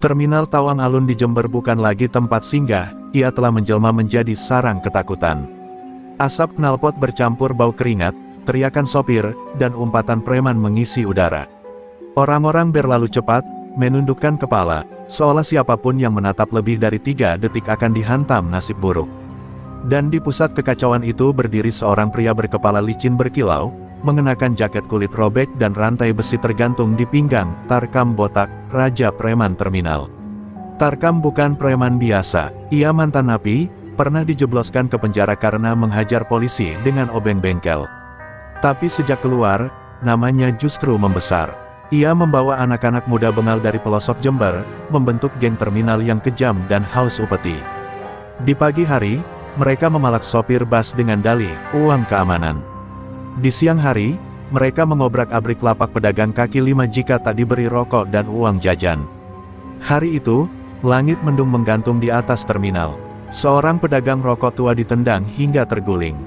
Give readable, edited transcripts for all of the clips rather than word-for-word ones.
Terminal Tawang Alun di Jember bukan lagi tempat singgah, ia telah menjelma menjadi sarang ketakutan. Asap knalpot bercampur bau keringat, teriakan sopir, dan umpatan preman mengisi udara. Orang-orang berlalu cepat, menundukkan kepala, seolah siapapun yang menatap lebih dari 3 detik akan dihantam nasib buruk. Dan di pusat kekacauan itu berdiri seorang pria berkepala licin berkilau, mengenakan jaket kulit robek dan rantai besi tergantung di pinggang. Tarkam botak, raja preman terminal. Tarkam bukan preman biasa, ia mantan napi, pernah dijebloskan ke penjara karena menghajar polisi dengan obeng bengkel. Tapi sejak keluar, namanya justru membesar. Ia membawa anak-anak muda bengal dari pelosok Jember, membentuk geng terminal yang kejam dan haus upeti. Di pagi hari, mereka memalak sopir bus dengan dalih uang keamanan. Di siang hari, mereka mengobrak-abrik lapak pedagang kaki lima jika tak diberi rokok dan uang jajan. Hari itu, langit mendung menggantung di atas terminal. Seorang pedagang rokok tua ditendang hingga terguling.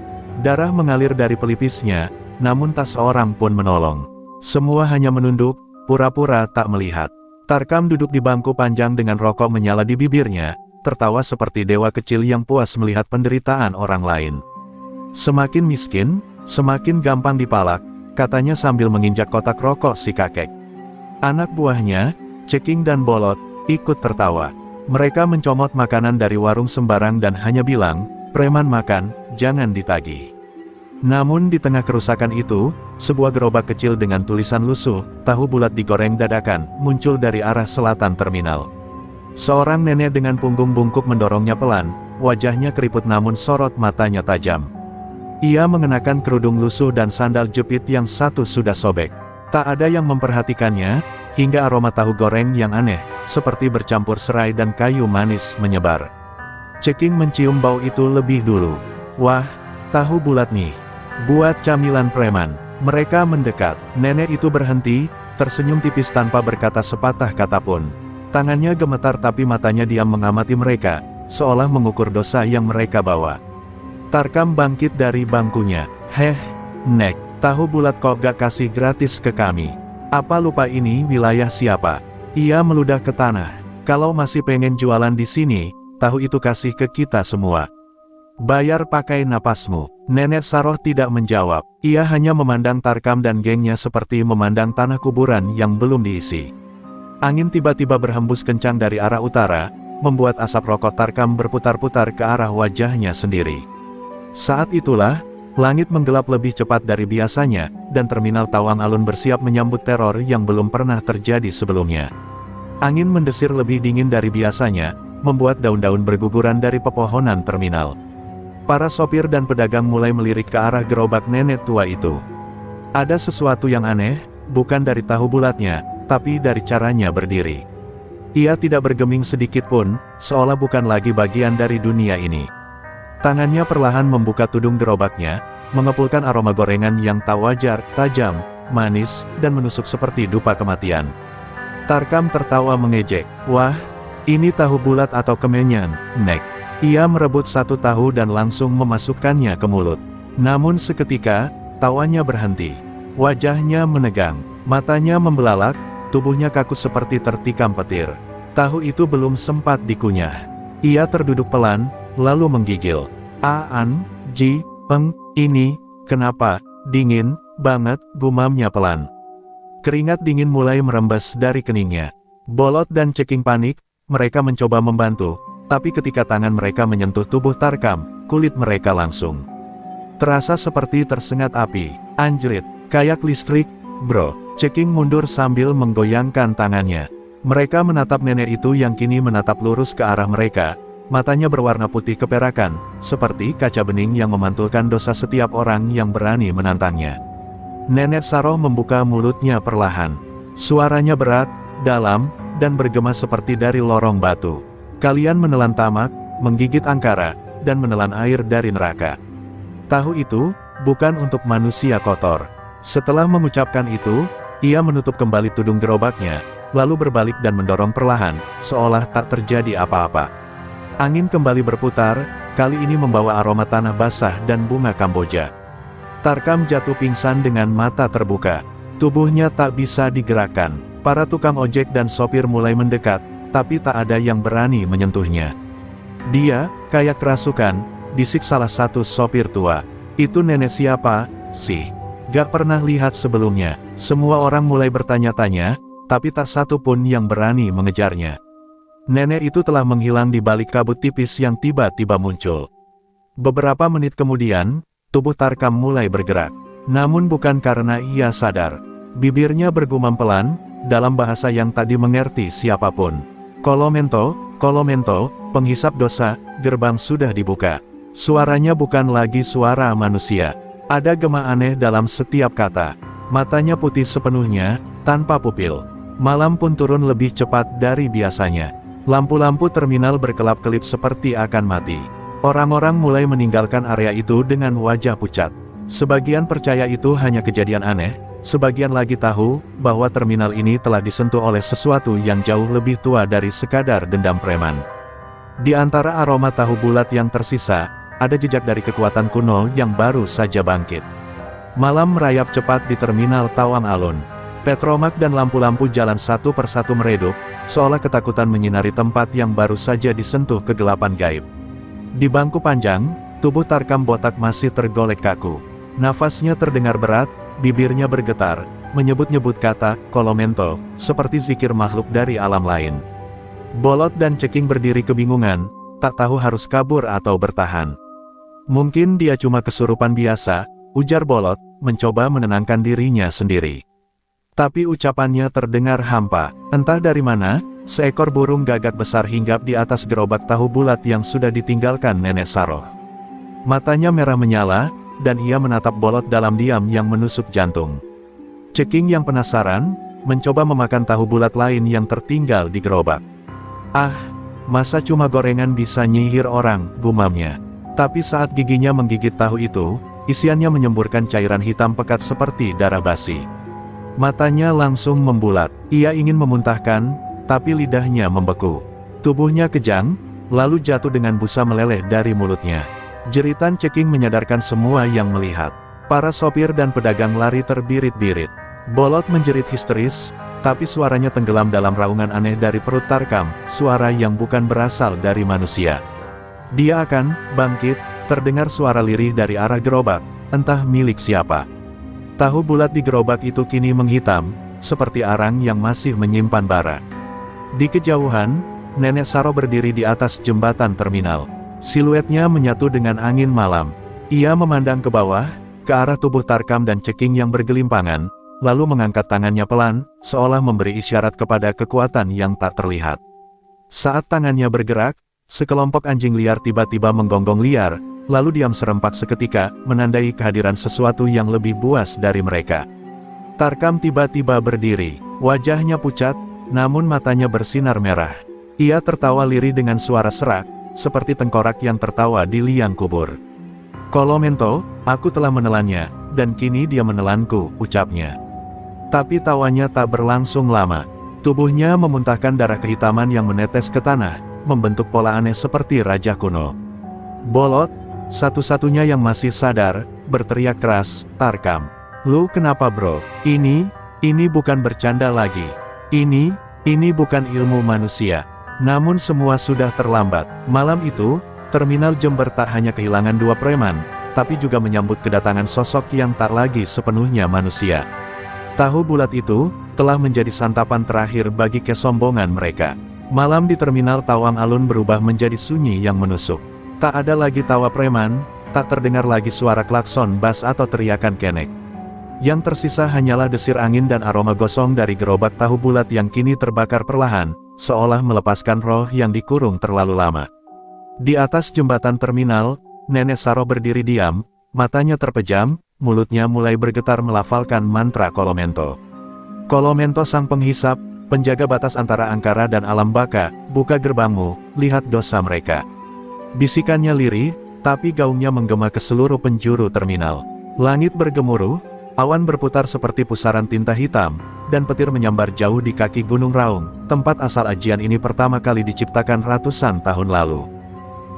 Darah mengalir dari pelipisnya, namun tak seorang pun menolong. Semua hanya menunduk, pura-pura tak melihat. Tarkam duduk di bangku panjang dengan rokok menyala di bibirnya, tertawa seperti dewa kecil yang puas melihat penderitaan orang lain. Semakin miskin, semakin gampang dipalak, katanya sambil menginjak kotak rokok si kakek. Anak buahnya, Ceking dan Bolot, ikut tertawa. Mereka mencomot makanan dari warung sembarang dan hanya bilang, "Preman makan, jangan ditagih." Namun di tengah kerusakan itu, sebuah gerobak kecil dengan tulisan lusuh, "Tahu bulat digoreng dadakan," muncul dari arah selatan terminal. Seorang nenek dengan punggung bungkuk mendorongnya pelan, wajahnya keriput namun sorot matanya tajam. Ia mengenakan kerudung lusuh dan sandal jepit yang satu sudah sobek. Tak ada yang memperhatikannya, hingga aroma tahu goreng yang aneh, seperti bercampur serai dan kayu manis menyebar. Ceking mencium bau itu lebih dulu. "Wah, tahu bulat nih. Buat camilan preman." Mereka mendekat. Nenek itu berhenti, tersenyum tipis tanpa berkata sepatah kata pun. Tangannya gemetar tapi matanya diam mengamati mereka, seolah mengukur dosa yang mereka bawa. Tarkam bangkit dari bangkunya. "Heh, Nek, tahu bulat kok gak kasih gratis ke kami? Apa lupa ini wilayah siapa?" Ia meludah ke tanah. "Kalau masih pengen jualan di sini, tahu itu kasih ke kita semua. Bayar pakai napasmu." Nenek Saroh tidak menjawab. Ia hanya memandang Tarkam dan gengnya seperti memandang tanah kuburan yang belum diisi. Angin tiba-tiba berhembus kencang dari arah utara, membuat asap rokok Tarkam berputar-putar ke arah wajahnya sendiri. Saat itulah, langit menggelap lebih cepat dari biasanya, dan terminal Tawang Alun bersiap menyambut teror yang belum pernah terjadi sebelumnya. Angin mendesir lebih dingin dari biasanya, membuat daun-daun berguguran dari pepohonan terminal. Para sopir dan pedagang mulai melirik ke arah gerobak nenek tua itu. Ada sesuatu yang aneh, bukan dari tahu bulatnya, tapi dari caranya berdiri. Ia tidak bergeming sedikit pun, seolah bukan lagi bagian dari dunia ini. Tangannya perlahan membuka tudung gerobaknya, mengepulkan aroma gorengan yang tak wajar, tajam, manis, dan menusuk seperti dupa kematian. Tarkam tertawa mengejek. "Wah, ini tahu bulat atau kemenyan, Nek?" Ia merebut satu tahu dan langsung memasukkannya ke mulut. Namun seketika, tawanya berhenti. Wajahnya menegang, matanya membelalak, tubuhnya kaku seperti tertikam petir. Tahu itu belum sempat dikunyah. Ia terduduk pelan, lalu menggigil. "Aan, Ji, Peng, ini, kenapa, dingin banget," gumamnya pelan. Keringat dingin mulai merembes dari keningnya. Bolot dan Ceking panik, mereka mencoba membantu, tapi ketika tangan mereka menyentuh tubuh Tarkam, kulit mereka langsung terasa seperti tersengat api. "Anjrit, kayak listrik, bro." Ceking mundur sambil menggoyangkan tangannya. Mereka menatap nenek itu yang kini menatap lurus ke arah mereka. Matanya berwarna putih keperakan, seperti kaca bening yang memantulkan dosa setiap orang yang berani menantangnya. Nenek Saroh membuka mulutnya perlahan. Suaranya berat, dalam, dan bergema seperti dari lorong batu. "Kalian menelan tamak, menggigit angkara, dan menelan air dari neraka. Tahu itu, bukan untuk manusia kotor." Setelah mengucapkan itu, ia menutup kembali tudung gerobaknya, lalu berbalik dan mendorong perlahan, seolah tak terjadi apa-apa. Angin kembali berputar, kali ini membawa aroma tanah basah dan bunga Kamboja. Tarkam jatuh pingsan dengan mata terbuka. Tubuhnya tak bisa digerakkan. Para tukang ojek dan sopir mulai mendekat, tapi tak ada yang berani menyentuhnya. Dia, kayak kerasukan, bisik salah satu sopir tua. Itu nenek siapa, sih? Gak pernah lihat sebelumnya. Semua orang mulai bertanya-tanya, tapi tak satu pun yang berani mengejarnya. Nenek itu telah menghilang di balik kabut tipis yang tiba-tiba muncul. Beberapa menit kemudian, tubuh Tarkam mulai bergerak. Namun bukan karena ia sadar. Bibirnya bergumam pelan, dalam bahasa yang tak dimengerti siapapun. Kolomento, Kolomento, penghisap dosa, gerbang sudah dibuka. Suaranya bukan lagi suara manusia. Ada gema aneh dalam setiap kata. Matanya putih sepenuhnya, tanpa pupil. Malam pun turun lebih cepat dari biasanya. Lampu-lampu terminal berkelap-kelip seperti akan mati. Orang-orang mulai meninggalkan area itu dengan wajah pucat. Sebagian percaya itu hanya kejadian aneh, sebagian lagi tahu bahwa terminal ini telah disentuh oleh sesuatu yang jauh lebih tua dari sekadar dendam preman. Di antara aroma tahu bulat yang tersisa, ada jejak dari kekuatan kuno yang baru saja bangkit. Malam merayap cepat di terminal Tawang Alun. Petromak dan lampu-lampu jalan satu persatu meredup, seolah ketakutan menyinari tempat yang baru saja disentuh kegelapan gaib. Di bangku panjang, tubuh Tarkam botak masih tergolek kaku. Nafasnya terdengar berat, bibirnya bergetar, menyebut-nyebut kata, Kolomento, seperti zikir makhluk dari alam lain. Bolot dan Ceking berdiri kebingungan, tak tahu harus kabur atau bertahan. Mungkin dia cuma kesurupan biasa, ujar Bolot, mencoba menenangkan dirinya sendiri. Tapi ucapannya terdengar hampa. Entah dari mana, seekor burung gagak besar hinggap di atas gerobak tahu bulat yang sudah ditinggalkan Nenek Saroh. Matanya merah menyala, dan ia menatap Bolot dalam diam yang menusuk jantung. Ceking yang penasaran, mencoba memakan tahu bulat lain yang tertinggal di gerobak. Ah, masa cuma gorengan bisa nyihir orang, gumamnya. Tapi saat giginya menggigit tahu itu, isiannya menyemburkan cairan hitam pekat seperti darah basi. Matanya langsung membulat. Ia ingin memuntahkan, tapi lidahnya membeku. Tubuhnya kejang, lalu jatuh dengan busa meleleh dari mulutnya. Jeritan Ceking menyadarkan semua yang melihat. Para sopir dan pedagang lari terbirit-birit. Bolot menjerit histeris, tapi suaranya tenggelam dalam raungan aneh dari perut Tarkam, suara yang bukan berasal dari manusia. Dia akan bangkit, terdengar suara lirih dari arah gerobak, entah milik siapa. Tahu bulat di gerobak itu kini menghitam, seperti arang yang masih menyimpan bara. Di kejauhan, Nenek Saroh berdiri di atas jembatan terminal. Siluetnya menyatu dengan angin malam. Ia memandang ke bawah, ke arah tubuh Tarkam dan Ceking yang bergelimpangan, lalu mengangkat tangannya pelan, seolah memberi isyarat kepada kekuatan yang tak terlihat. Saat tangannya bergerak, sekelompok anjing liar tiba-tiba menggonggong liar, lalu diam serempak seketika, menandai kehadiran sesuatu yang lebih buas dari mereka. Tarkam tiba-tiba berdiri, wajahnya pucat, namun matanya bersinar merah. Ia tertawa lirih dengan suara serak, seperti tengkorak yang tertawa di liang kubur. Kolomento, aku telah menelannya, dan kini dia menelanku, ucapnya. Tapi tawanya tak berlangsung lama. Tubuhnya memuntahkan darah kehitaman yang menetes ke tanah, membentuk pola aneh seperti raja kuno. Bolot, satu-satunya yang masih sadar, berteriak keras, Tarkam. Lu kenapa bro? Ini bukan bercanda lagi. Ini bukan ilmu manusia. Namun semua sudah terlambat. Malam itu, terminal Jember tak hanya kehilangan dua preman, tapi juga menyambut kedatangan sosok yang tak lagi sepenuhnya manusia. Tahu bulat itu, telah menjadi santapan terakhir bagi kesombongan mereka. Malam di terminal Tawang Alun berubah menjadi sunyi yang menusuk. Tak ada lagi tawa preman, tak terdengar lagi suara klakson bas atau teriakan kenek. Yang tersisa hanyalah desir angin dan aroma gosong dari gerobak tahu bulat yang kini terbakar perlahan, seolah melepaskan roh yang dikurung terlalu lama. Di atas jembatan terminal, Nenek Saroh berdiri diam, matanya terpejam, mulutnya mulai bergetar melafalkan mantra Kolomento. Kolomento sang penghisap, penjaga batas antara angkara dan alam baka, buka gerbangmu, lihat dosa mereka. Bisikannya lirih, tapi gaungnya menggema ke seluruh penjuru terminal. Langit bergemuruh, awan berputar seperti pusaran tinta hitam, dan petir menyambar jauh di kaki Gunung Raung, tempat asal ajian ini pertama kali diciptakan ratusan tahun lalu.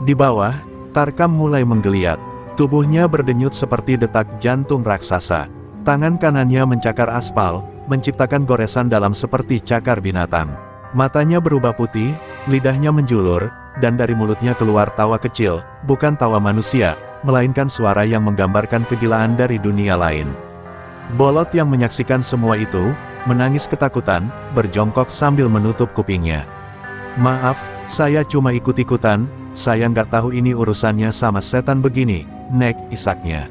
Di bawah, Tarkam mulai menggeliat. Tubuhnya berdenyut seperti detak jantung raksasa. Tangan kanannya mencakar aspal, menciptakan goresan dalam seperti cakar binatang. Matanya berubah putih, lidahnya menjulur, dan dari mulutnya keluar tawa kecil, bukan tawa manusia, melainkan suara yang menggambarkan kegilaan dari dunia lain. Bolot yang menyaksikan semua itu, menangis ketakutan, berjongkok sambil menutup kupingnya. "Maaf, saya cuma ikut-ikutan, saya nggak tahu ini urusannya sama setan begini, Nek," isaknya.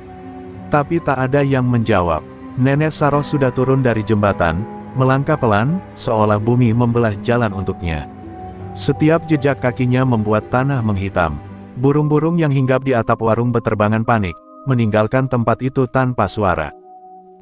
Tapi tak ada yang menjawab. Nenek Saroh sudah turun dari jembatan, melangkah pelan, seolah bumi membelah jalan untuknya. Setiap jejak kakinya membuat tanah menghitam. Burung-burung yang hinggap di atap warung beterbangan panik, meninggalkan tempat itu tanpa suara.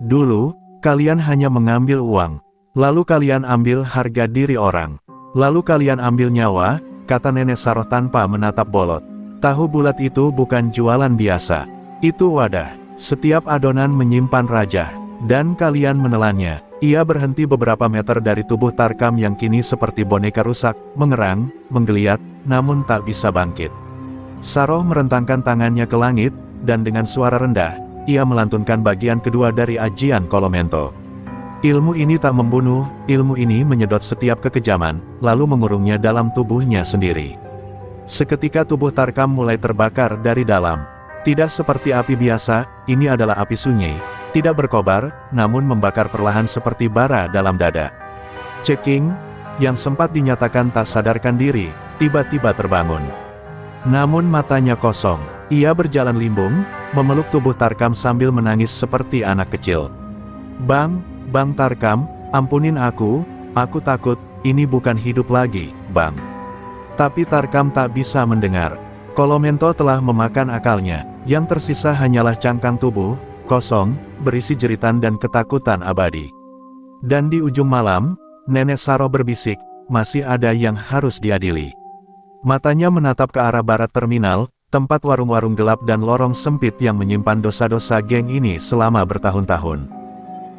"Dulu, kalian hanya mengambil uang. Lalu kalian ambil harga diri orang. Lalu kalian ambil nyawa," kata Nenek Saroh tanpa menatap Bolot. "Tahu bulat itu bukan jualan biasa. Itu wadah. Setiap adonan menyimpan rajah. Dan kalian menelannya." Ia berhenti beberapa meter dari tubuh Tarkam yang kini seperti boneka rusak, mengerang, menggeliat, namun tak bisa bangkit. Saroh merentangkan tangannya ke langit, dan dengan suara rendah, ia melantunkan bagian kedua dari ajian Kolomento. "Ilmu ini tak membunuh, ilmu ini menyedot setiap kekejaman, lalu mengurungnya dalam tubuhnya sendiri." Seketika tubuh Tarkam mulai terbakar dari dalam. Tidak seperti api biasa, ini adalah api sunyi. Tidak berkobar, namun membakar perlahan seperti bara dalam dada. Ceking, yang sempat dinyatakan tak sadarkan diri, tiba-tiba terbangun. Namun matanya kosong. Ia berjalan limbung, memeluk tubuh Tarkam sambil menangis seperti anak kecil. Bang Tarkam, ampunin aku takut, ini bukan hidup lagi, Bang." Tapi Tarkam tak bisa mendengar. Kolomento telah memakan akalnya, yang tersisa hanyalah cangkang tubuh, kosong, berisi jeritan dan ketakutan abadi. Dan di ujung malam, Nenek Saroh berbisik, "Masih ada yang harus diadili." Matanya menatap ke arah barat terminal, tempat warung-warung gelap dan lorong sempit yang menyimpan dosa-dosa geng ini selama bertahun-tahun.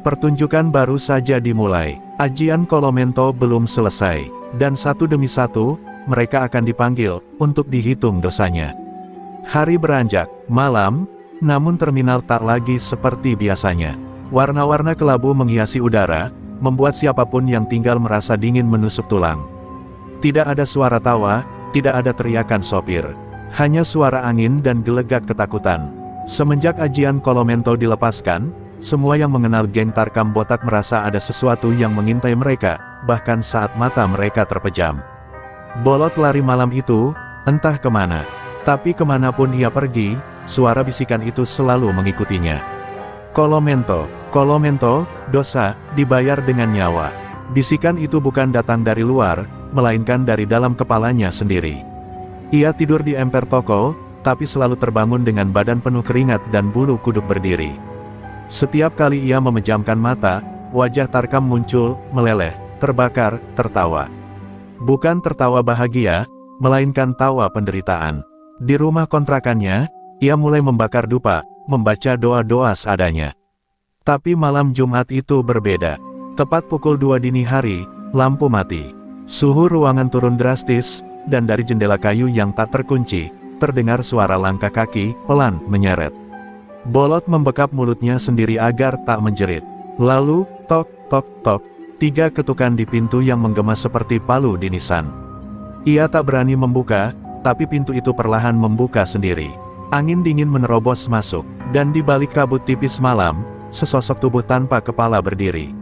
Pertunjukan baru saja dimulai, ajian Kolomento belum selesai, dan satu demi satu, mereka akan dipanggil, untuk dihitung dosanya. Hari beranjak, malam, namun terminal tak lagi seperti biasanya. Warna-warna kelabu menghiasi udara, membuat siapapun yang tinggal merasa dingin menusuk tulang. Tidak ada suara tawa, tidak ada teriakan sopir. Hanya suara angin dan gelegak ketakutan. Semenjak ajian Kolomento dilepaskan, semua yang mengenal geng Tarkam botak merasa ada sesuatu yang mengintai mereka, bahkan saat mata mereka terpejam. Bolot lari malam itu, entah kemana. Tapi kemanapun ia pergi, suara bisikan itu selalu mengikutinya. Kolomento, dosa, dibayar dengan nyawa." Bisikan itu bukan datang dari luar, melainkan dari dalam kepalanya sendiri. Ia tidur di emper toko, tapi selalu terbangun dengan badan penuh keringat dan bulu kuduk berdiri. Setiap kali ia memejamkan mata, wajah Tarkam muncul, meleleh, terbakar, tertawa. Bukan tertawa bahagia, melainkan tawa penderitaan. Di rumah kontrakannya, ia mulai membakar dupa, membaca doa-doa seadanya. Tapi malam Jumat itu berbeda. Tepat pukul 2 dini hari, lampu mati. Suhu ruangan turun drastis, dan dari jendela kayu yang tak terkunci, terdengar suara langkah kaki, pelan, menyeret. Bolot membekap mulutnya sendiri agar tak menjerit. Lalu, tok, tok, tok, 3 ketukan di pintu yang menggema seperti palu di nisan. Ia tak berani membuka, tapi pintu itu perlahan membuka sendiri. Angin dingin menerobos masuk, dan di balik kabut tipis malam, sesosok tubuh tanpa kepala berdiri.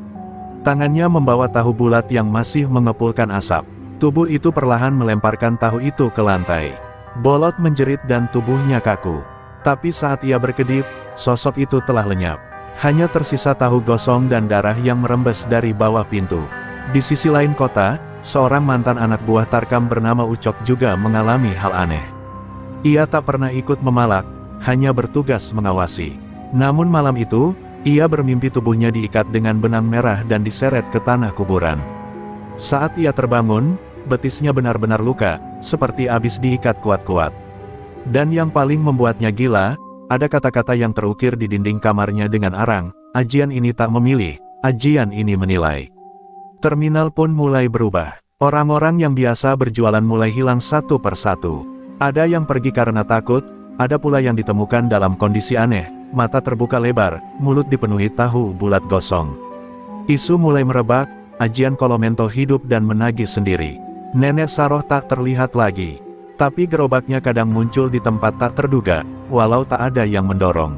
Tangannya membawa tahu bulat yang masih mengepulkan asap. Tubuh itu perlahan melemparkan tahu itu ke lantai. Bolot menjerit dan tubuhnya kaku. Tapi saat ia berkedip, sosok itu telah lenyap. Hanya tersisa tahu gosong dan darah yang merembes dari bawah pintu. Di sisi lain kota, seorang mantan anak buah Tarkam bernama Ucok juga mengalami hal aneh. Ia tak pernah ikut memalak, hanya bertugas mengawasi. Namun malam itu, ia bermimpi tubuhnya diikat dengan benang merah dan diseret ke tanah kuburan. Saat ia terbangun, betisnya benar-benar luka, seperti habis diikat kuat-kuat. Dan yang paling membuatnya gila, ada kata-kata yang terukir di dinding kamarnya dengan arang, "Ajian ini tak memilih, ajian ini menilai." Terminal pun mulai berubah. Orang-orang yang biasa berjualan mulai hilang satu persatu. Ada yang pergi karena takut, ada pula yang ditemukan dalam kondisi aneh, mata terbuka lebar, mulut dipenuhi tahu bulat gosong. Isu mulai merebak, Ajian Kolomento hidup dan menagih sendiri. Nenek Saroh tak terlihat lagi. Tapi gerobaknya kadang muncul di tempat tak terduga, walau tak ada yang mendorong.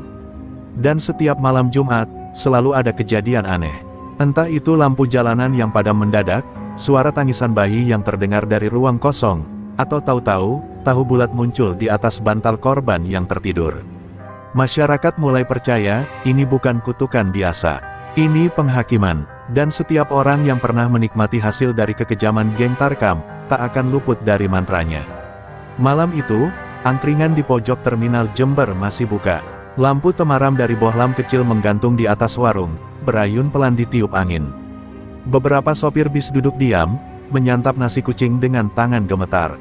Dan setiap malam Jumat, selalu ada kejadian aneh. Entah itu lampu jalanan yang padam mendadak, suara tangisan bayi yang terdengar dari ruang kosong, atau tahu-tahu, tahu bulat muncul di atas bantal korban yang tertidur. Masyarakat mulai percaya, ini bukan kutukan biasa. Ini penghakiman, dan setiap orang yang pernah menikmati hasil dari kekejaman geng Tarkam, tak akan luput dari mantranya. Malam itu, angkringan di pojok terminal Jember masih buka. Lampu temaram dari bohlam kecil menggantung di atas warung, berayun pelan ditiup angin. Beberapa sopir bis duduk diam, menyantap nasi kucing dengan tangan gemetar.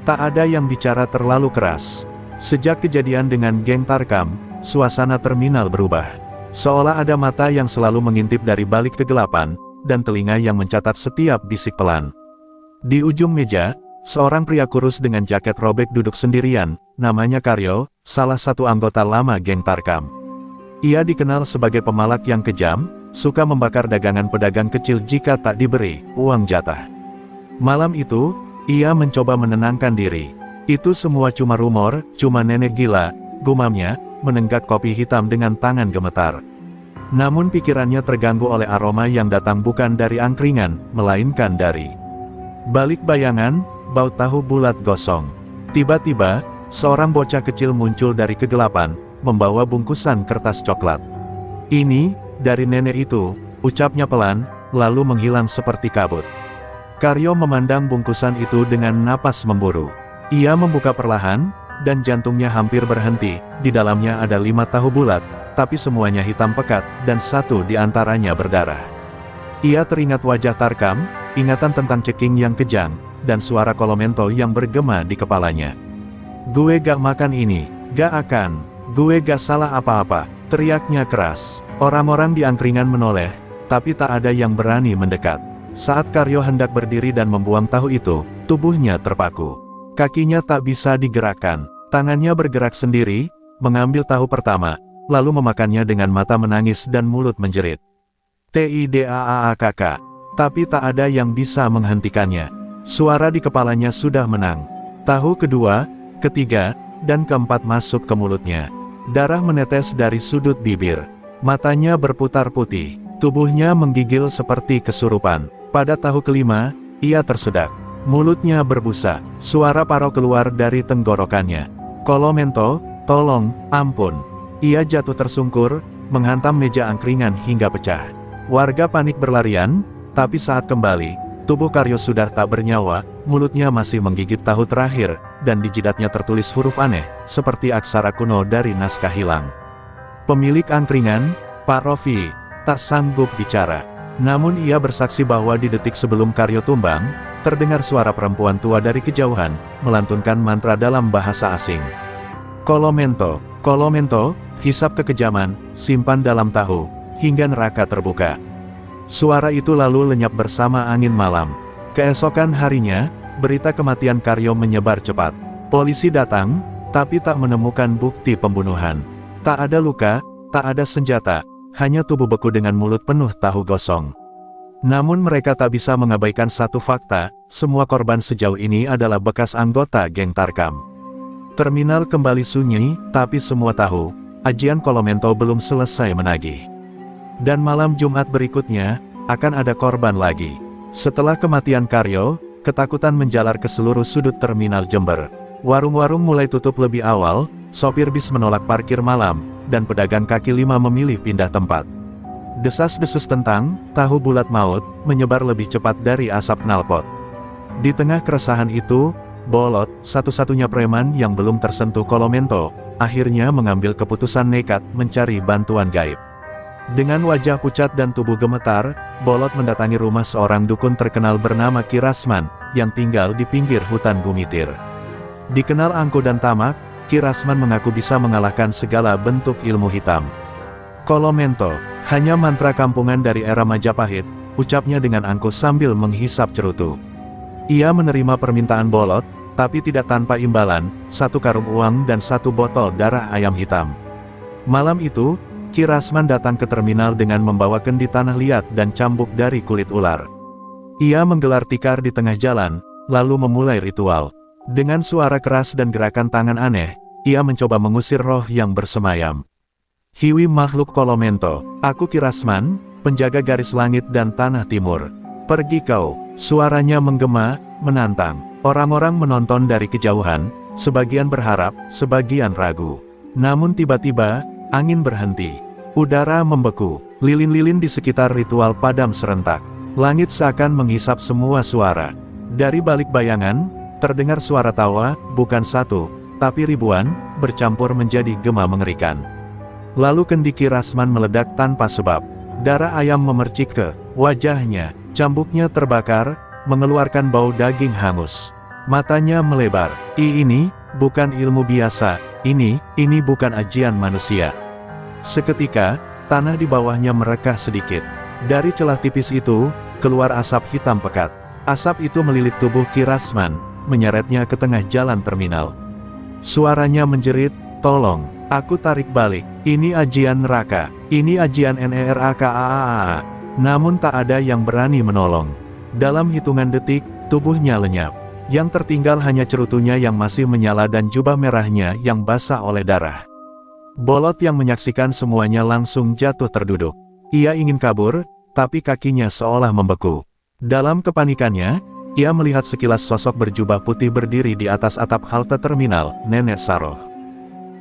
Tak ada yang bicara terlalu keras. Sejak kejadian dengan geng Tarkam, suasana terminal berubah. Seolah ada mata yang selalu mengintip dari balik kegelapan, dan telinga yang mencatat setiap bisik pelan. Di ujung meja, seorang pria kurus dengan jaket robek duduk sendirian, namanya Karyo, salah satu anggota lama geng Tarkam. Ia dikenal sebagai pemalak yang kejam, suka membakar dagangan pedagang kecil jika tak diberi uang jatah. Malam itu, ia mencoba menenangkan diri. Itu semua cuma rumor, cuma nenek gila, gumamnya, menenggak kopi hitam dengan tangan gemetar. Namun pikirannya terganggu oleh aroma yang datang bukan dari angkringan, melainkan dari balik bayangan, bau tahu bulat gosong. Tiba-tiba, seorang bocah kecil muncul dari kegelapan, membawa bungkusan kertas coklat. "Ini, dari nenek itu," ucapnya pelan, lalu menghilang seperti kabut. Karyo memandang bungkusan itu dengan napas memburu. Ia membuka perlahan, dan jantungnya hampir berhenti. Di dalamnya ada 5 tahu bulat, tapi semuanya hitam pekat, dan satu di antaranya berdarah. Ia teringat wajah Tarkam, ingatan tentang ceking yang kejang, dan suara Kolomento yang bergema di kepalanya. "Gue gak makan ini, gak akan, gue gak salah apa-apa," teriaknya keras. Orang-orang di angkringan menoleh, tapi tak ada yang berani mendekat. Saat Karyo hendak berdiri dan membuang tahu itu, tubuhnya terpaku. Kakinya tak bisa digerakkan, tangannya bergerak sendiri, mengambil tahu pertama, lalu memakannya dengan mata menangis dan mulut menjerit. "Tidaaakk." Tapi tak ada yang bisa menghentikannya. Suara di kepalanya sudah menang. Tahu kedua, ketiga, dan keempat masuk ke mulutnya. Darah menetes dari sudut bibir. Matanya berputar putih, tubuhnya menggigil seperti kesurupan. Pada tahu kelima, ia tersedak. Mulutnya berbusa, suara parau keluar dari tenggorokannya. "Kolomento, tolong, ampun." Ia jatuh tersungkur, menghantam meja angkringan hingga pecah. Warga panik berlarian, tapi saat kembali, tubuh Karyo sudah tak bernyawa, mulutnya masih menggigit tahu terakhir, dan di jidatnya tertulis huruf aneh, seperti aksara kuno dari naskah hilang. Pemilik angkringan, Pak Rofi, tak sanggup bicara. Namun ia bersaksi bahwa di detik sebelum Karyo tumbang, terdengar suara perempuan tua dari kejauhan, melantunkan mantra dalam bahasa asing. "Kolomento, Kolomento, hisap kekejaman, simpan dalam tahu, hingga neraka terbuka." Suara itu lalu lenyap bersama angin malam. Keesokan harinya, berita kematian Karyo menyebar cepat. Polisi datang, tapi tak menemukan bukti pembunuhan. Tak ada luka, tak ada senjata, hanya tubuh beku dengan mulut penuh tahu gosong. Namun mereka tak bisa mengabaikan satu fakta, semua korban sejauh ini adalah bekas anggota geng Tarkam. Terminal kembali sunyi, tapi semua tahu, ajian Kolomento belum selesai menagih. Dan malam Jumat berikutnya, akan ada korban lagi. Setelah kematian Karyo, ketakutan menjalar ke seluruh sudut terminal Jember. Warung-warung mulai tutup lebih awal, sopir bis menolak parkir malam, dan pedagang kaki lima memilih pindah tempat. Desas-desus tentang tahu bulat maut menyebar lebih cepat dari asap knalpot. Di tengah keresahan itu, Bolot, satu-satunya preman yang belum tersentuh Kolomento, akhirnya mengambil keputusan nekat mencari bantuan gaib. Dengan wajah pucat dan tubuh gemetar, Bolot mendatangi rumah seorang dukun terkenal bernama Ki Rasman, yang tinggal di pinggir hutan Gumitir. Dikenal angkuh dan tamak, Ki Rasman mengaku bisa mengalahkan segala bentuk ilmu hitam. "Kolomento, hanya mantra kampungan dari era Majapahit," ucapnya dengan angkuh sambil menghisap cerutu. Ia menerima permintaan Bolot, tapi tidak tanpa imbalan, 1 karung uang dan 1 botol darah ayam hitam. Malam itu, Ki Rasman datang ke terminal dengan membawa kendi tanah liat dan cambuk dari kulit ular. Ia menggelar tikar di tengah jalan, lalu memulai ritual. Dengan suara keras dan gerakan tangan aneh, ia mencoba mengusir roh yang bersemayam. Hiwi makhluk Kolomento, aku Ki Rasman, penjaga garis langit dan tanah timur. Pergi kau, suaranya menggema, menantang. Orang-orang menonton dari kejauhan, sebagian berharap, sebagian ragu. Namun tiba-tiba, angin berhenti. Udara membeku, lilin-lilin di sekitar ritual padam serentak. Langit seakan menghisap semua suara. Dari balik bayangan, terdengar suara tawa, bukan satu, tapi ribuan, bercampur menjadi gema mengerikan. Lalu kendi Ki Rasman meledak tanpa sebab. Darah ayam memercik ke wajahnya, cambuknya terbakar, mengeluarkan bau daging hangus. Matanya melebar. Ini bukan ilmu biasa, ini bukan ajian manusia. Seketika, tanah di bawahnya merekah sedikit. Dari celah tipis itu, keluar asap hitam pekat. Asap itu melilit tubuh Ki Rasman, menyeretnya ke tengah jalan terminal. Suaranya menjerit, tolong, aku tarik balik, ini ajian neraka, ini ajian NERAKA. Namun tak ada yang berani menolong. Dalam hitungan detik, tubuhnya lenyap. Yang tertinggal hanya cerutunya yang masih menyala dan jubah merahnya yang basah oleh darah. Bolot yang menyaksikan semuanya langsung jatuh terduduk. Ia ingin kabur, tapi kakinya seolah membeku. Dalam kepanikannya, ia melihat sekilas sosok berjubah putih berdiri di atas atap halte terminal, Nenek Saroh.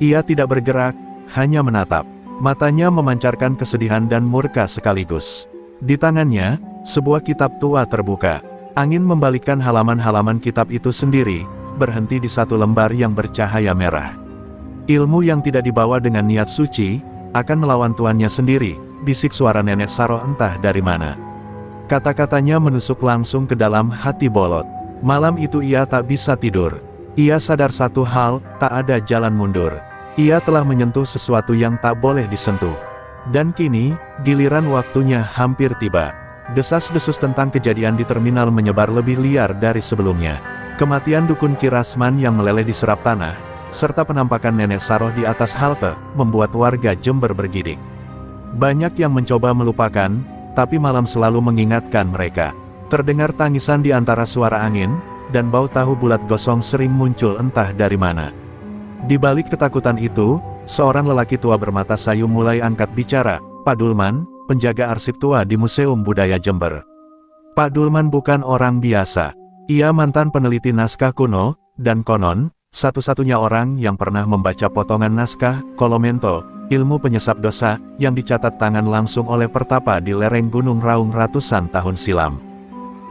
Ia tidak bergerak, hanya menatap. Matanya memancarkan kesedihan dan murka sekaligus. Di tangannya, sebuah kitab tua terbuka. Angin membalikkan halaman-halaman kitab itu sendiri, berhenti di satu lembar yang bercahaya merah. Ilmu yang tidak dibawa dengan niat suci, akan melawan tuannya sendiri, bisik suara Nenek Saroh entah dari mana. Kata-katanya menusuk langsung ke dalam hati Bolot. Malam itu ia tak bisa tidur. Ia sadar satu hal, tak ada jalan mundur. Ia telah menyentuh sesuatu yang tak boleh disentuh. Dan kini, giliran waktunya hampir tiba. Desas-desus tentang kejadian di terminal menyebar lebih liar dari sebelumnya. Kematian dukun Ki Rasman yang meleleh di serap tanah, serta penampakan Nenek Saroh di atas halte, membuat warga Jember bergidik. Banyak yang mencoba melupakan, tapi malam selalu mengingatkan mereka. Terdengar tangisan di antara suara angin, dan bau tahu bulat gosong sering muncul entah dari mana. Di balik ketakutan itu, seorang lelaki tua bermata sayu mulai angkat bicara, Pak Dulman, penjaga arsip tua di Museum Budaya Jember. Pak Dulman bukan orang biasa. Ia mantan peneliti naskah kuno, dan konon, satu-satunya orang yang pernah membaca potongan naskah, Kolomento, ilmu penyesap dosa, yang dicatat tangan langsung oleh Pertapa di lereng Gunung Raung ratusan tahun silam.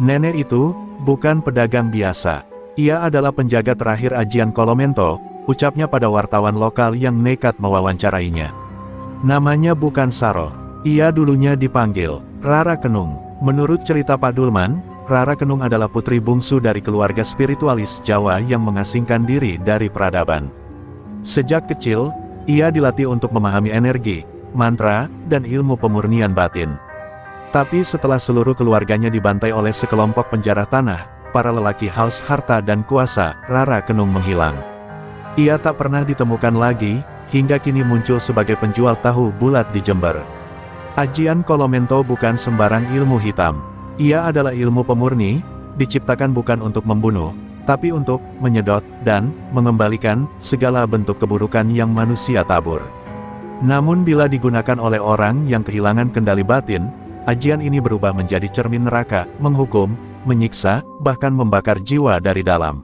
Nenek itu, bukan pedagang biasa. Ia adalah penjaga terakhir ajian Kolomento, ucapnya pada wartawan lokal yang nekat mewawancarainya. Namanya bukan Saroh. Ia dulunya dipanggil Rara Kenung. Menurut cerita Pak Dulman, Rara Kenung adalah putri bungsu dari keluarga spiritualis Jawa yang mengasingkan diri dari peradaban. Sejak kecil, ia dilatih untuk memahami energi, mantra, dan ilmu pemurnian batin. Tapi setelah seluruh keluarganya dibantai oleh sekelompok penjara tanah, para lelaki haus harta dan kuasa, Rara Kenung menghilang. Ia tak pernah ditemukan lagi, hingga kini muncul sebagai penjual tahu bulat di Jember. Ajian Kolomento bukan sembarang ilmu hitam. Ia adalah ilmu pemurni, diciptakan bukan untuk membunuh, tapi untuk menyedot dan mengembalikan segala bentuk keburukan yang manusia tabur. Namun bila digunakan oleh orang yang kehilangan kendali batin, ajian ini berubah menjadi cermin neraka, menghukum, menyiksa, bahkan membakar jiwa dari dalam.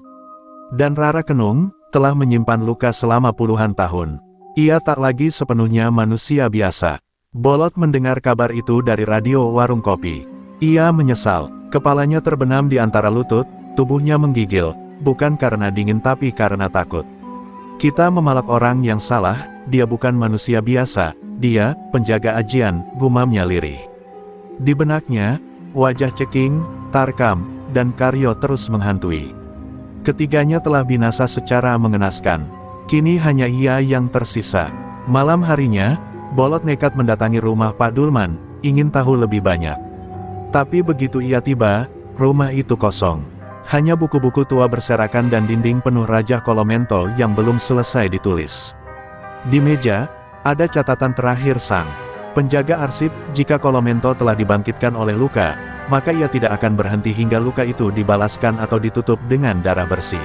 Dan Rara Kenung telah menyimpan luka selama puluhan tahun. Ia tak lagi sepenuhnya manusia biasa. Bolot mendengar kabar itu dari radio warung kopi. Ia menyesal, kepalanya terbenam di antara lutut, tubuhnya menggigil, bukan karena dingin tapi karena takut. Kita memalak orang yang salah, dia bukan manusia biasa, dia, penjaga ajian, gumamnya lirih. Di benaknya, wajah Ceking, Tarkam, dan Karyo terus menghantui. Ketiganya telah binasa secara mengenaskan. Kini hanya ia yang tersisa. Malam harinya, Bolot nekat mendatangi rumah Pak Dulman, ingin tahu lebih banyak. Tapi begitu ia tiba, rumah itu kosong. Hanya buku-buku tua berserakan dan dinding penuh Raja Kolomento yang belum selesai ditulis. Di meja, Ada catatan terakhir sang penjaga arsip, jika Kolomento telah dibangkitkan oleh luka, maka ia tidak akan berhenti hingga luka itu dibalaskan atau ditutup dengan darah bersih.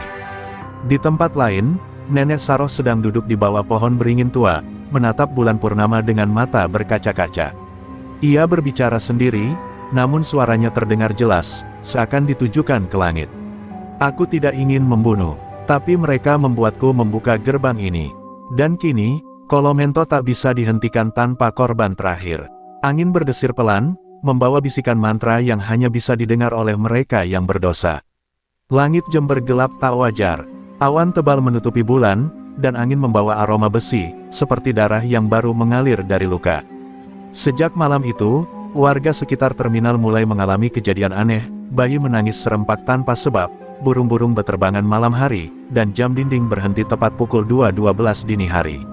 Di tempat lain, Nenek Saroh sedang duduk di bawah pohon beringin tua, menatap bulan purnama dengan mata berkaca-kaca. Ia berbicara sendiri, namun suaranya terdengar jelas, seakan ditujukan ke langit. Aku tidak ingin membunuh, tapi mereka membuatku membuka gerbang ini. Dan kini, Kolomento tak bisa dihentikan tanpa korban terakhir. Angin berdesir pelan, membawa bisikan mantra yang hanya bisa didengar oleh mereka yang berdosa. Langit Jember gelap tak wajar. Awan tebal menutupi bulan, dan angin membawa aroma besi, seperti darah yang baru mengalir dari luka. Sejak malam itu, warga sekitar terminal mulai mengalami kejadian aneh, bayi menangis serempak tanpa sebab, burung-burung beterbangan malam hari, dan jam dinding berhenti tepat pukul 2.12 dini hari.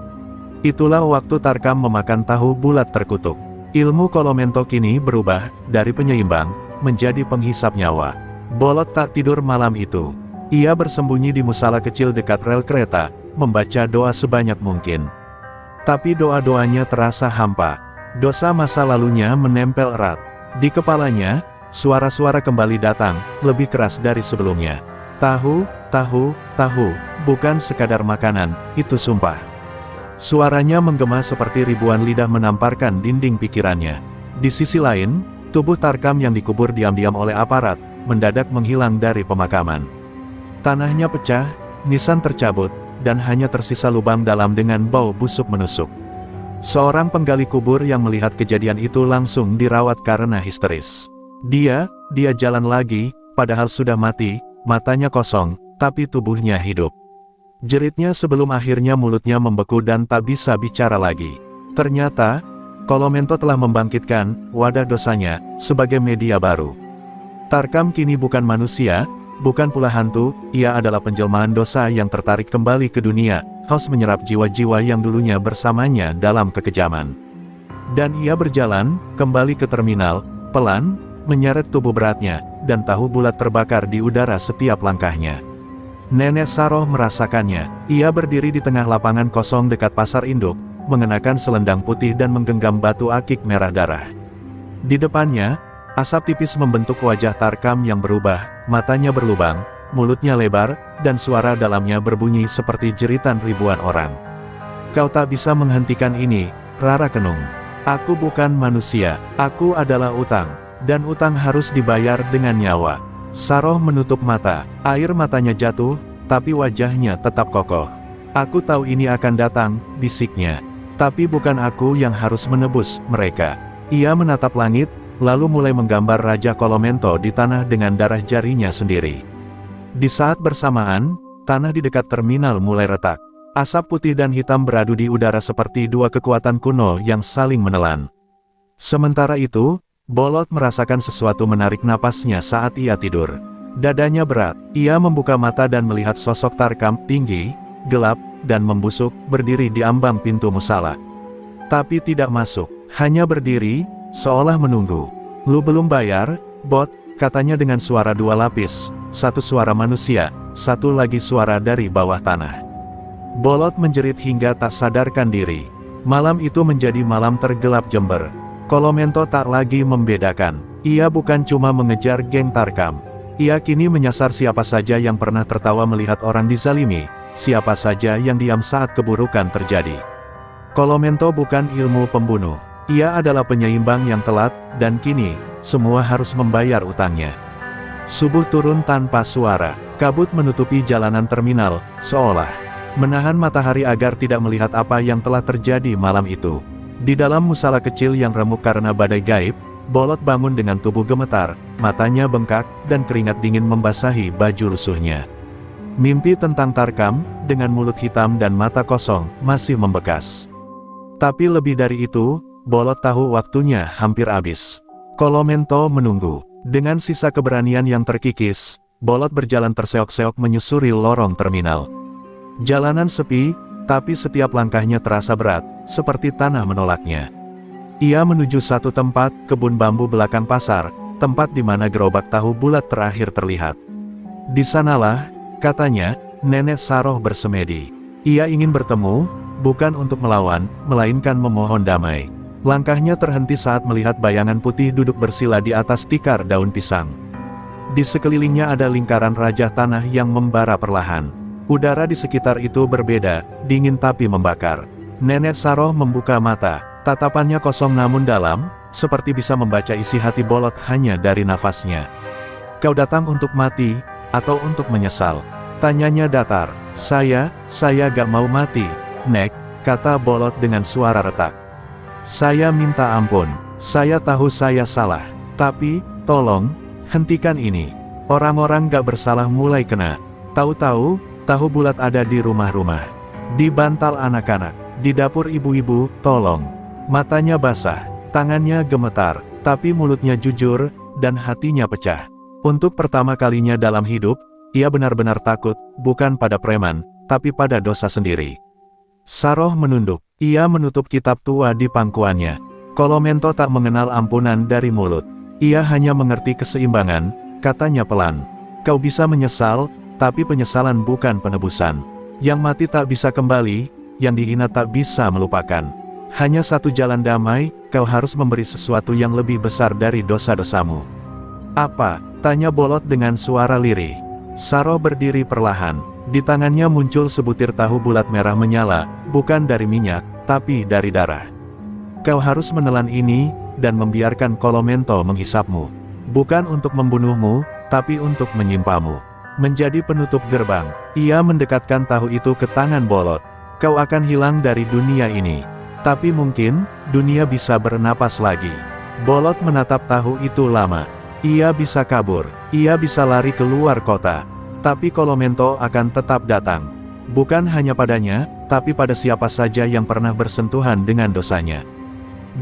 Itulah waktu Tarkam memakan tahu bulat terkutuk. Ilmu Kolomento kini berubah, dari penyeimbang, menjadi penghisap nyawa. Bolot tak tidur malam itu. Ia bersembunyi di musala kecil dekat rel kereta, membaca doa sebanyak mungkin. Tapi doa-doanya terasa hampa. Dosa masa lalunya menempel erat. Di kepalanya, suara-suara kembali datang, lebih keras dari sebelumnya. Tahu, tahu, tahu, bukan sekadar makanan, itu sumpah. Suaranya menggema seperti ribuan lidah menamparkan dinding pikirannya. Di sisi lain, tubuh Tarkam yang dikubur diam-diam oleh aparat, mendadak menghilang dari pemakaman. Tanahnya pecah, nisan tercabut, dan hanya tersisa lubang dalam dengan bau busuk menusuk. Seorang penggali kubur yang melihat kejadian itu langsung dirawat karena histeris. Dia jalan lagi, padahal sudah mati, matanya kosong, tapi tubuhnya hidup. Jeritnya sebelum akhirnya mulutnya membeku dan tak bisa bicara lagi. Ternyata, Kolomento telah membangkitkan wadah dosanya sebagai media baru. Tarkam kini bukan manusia, bukan pula hantu, ia adalah penjelmaan dosa yang tertarik kembali ke dunia, haus menyerap jiwa-jiwa yang dulunya bersamanya dalam kekejaman. Dan ia berjalan kembali ke terminal, pelan, menyeret tubuh beratnya, dan tahu bulat terbakar di udara setiap langkahnya. Nenek Saroh merasakannya. Ia berdiri di tengah lapangan kosong dekat pasar induk, mengenakan selendang putih dan menggenggam batu akik merah darah. Di depannya, asap tipis membentuk wajah Tarkam yang berubah, matanya berlubang, mulutnya lebar, dan suara dalamnya berbunyi seperti jeritan ribuan orang. Kau tak bisa menghentikan ini, Rara Kenung. Aku bukan manusia, aku adalah utang, dan utang harus dibayar dengan nyawa. Saroh menutup mata, air matanya jatuh, tapi wajahnya tetap kokoh. Aku tahu ini akan datang, bisiknya. Tapi bukan aku yang harus menebus mereka. Ia menatap langit, lalu mulai menggambar Raja Kolomento di tanah dengan darah jarinya sendiri. Di saat bersamaan, tanah di dekat terminal mulai retak. Asap putih dan hitam beradu di udara seperti dua kekuatan kuno yang saling menelan. Sementara itu, Bolot merasakan sesuatu menarik napasnya saat ia tidur. Dadanya berat, ia membuka mata dan melihat sosok Tarkam tinggi, gelap, dan membusuk, berdiri di ambang pintu musala. Tapi tidak masuk, hanya berdiri, seolah menunggu. Lu belum bayar, Bot, katanya dengan suara dua lapis, satu suara manusia, satu lagi suara dari bawah tanah. Bolot menjerit hingga tak sadarkan diri. Malam itu menjadi malam tergelap Jember. Kolomento tak lagi membedakan. Ia bukan cuma mengejar geng Tarkam. Ia kini menyasar siapa saja yang pernah tertawa melihat orang dizalimi, siapa saja yang diam saat keburukan terjadi. Kolomento bukan ilmu pembunuh. Ia adalah penyeimbang yang telat, dan kini, semua harus membayar utangnya. Subuh turun tanpa suara. Kabut menutupi jalanan terminal, seolah menahan matahari agar tidak melihat apa yang telah terjadi malam itu. Di dalam musala kecil yang remuk karena badai gaib, Bolot bangun dengan tubuh gemetar, matanya bengkak, dan keringat dingin membasahi baju lusuhnya. Mimpi tentang Tarkam, dengan mulut hitam dan mata kosong, masih membekas. Tapi lebih dari itu, Bolot tahu waktunya hampir habis. Kolomento menunggu. Dengan sisa keberanian yang terkikis, Bolot berjalan terseok-seok menyusuri lorong terminal. Jalanan sepi, tapi setiap langkahnya terasa berat, seperti tanah menolaknya. Ia menuju satu tempat, kebun bambu belakang pasar, tempat di mana gerobak tahu bulat terakhir terlihat. Di sanalah, katanya, Nenek Saroh bersemedi. Ia ingin bertemu, bukan untuk melawan, melainkan memohon damai. Langkahnya terhenti saat melihat bayangan putih duduk bersila di atas tikar daun pisang. Di sekelilingnya ada lingkaran rajah tanah yang membara perlahan. Udara di sekitar itu berbeda, dingin tapi membakar. Nenek Saroh membuka mata, tatapannya kosong namun dalam, seperti bisa membaca isi hati Bolot hanya dari nafasnya. "Kau datang untuk mati, atau untuk menyesal?" tanyanya datar. Saya gak mau mati, Nek," kata Bolot dengan suara retak. "Saya minta ampun, saya tahu saya salah. Tapi, tolong, hentikan ini. Orang-orang gak bersalah mulai kena. Tahu-tahu, tahu bulat ada di rumah-rumah. Di bantal anak-anak, di dapur ibu-ibu, tolong." Matanya basah, tangannya gemetar, tapi mulutnya jujur, dan hatinya pecah. Untuk pertama kalinya dalam hidup, ia benar-benar takut, bukan pada preman, tapi pada dosa sendiri. Saroh menunduk. Ia menutup kitab tua di pangkuannya. Kolomento tak mengenal ampunan dari mulut. Ia hanya mengerti keseimbangan, katanya pelan. "Kau bisa menyesal, tapi penyesalan bukan penebusan. Yang mati tak bisa kembali, yang dihina tak bisa melupakan. Hanya satu jalan damai, kau harus memberi sesuatu yang lebih besar dari dosa-dosamu." "Apa?" tanya Bolot dengan suara lirih. Saroh berdiri perlahan. Di tangannya muncul sebutir tahu bulat merah menyala, bukan dari minyak, tapi dari darah. "Kau harus menelan ini, dan membiarkan Kolomento menghisapmu. Bukan untuk membunuhmu, tapi untuk menyimpamu. Menjadi penutup gerbang." Ia mendekatkan tahu itu ke tangan Bolot. "Kau akan hilang dari dunia ini. Tapi mungkin, dunia bisa bernapas lagi." Bolot menatap tahu itu lama. Ia bisa kabur, ia bisa lari keluar kota. Tapi Kolomento akan tetap datang. Bukan hanya padanya, tapi pada siapa saja yang pernah bersentuhan dengan dosanya.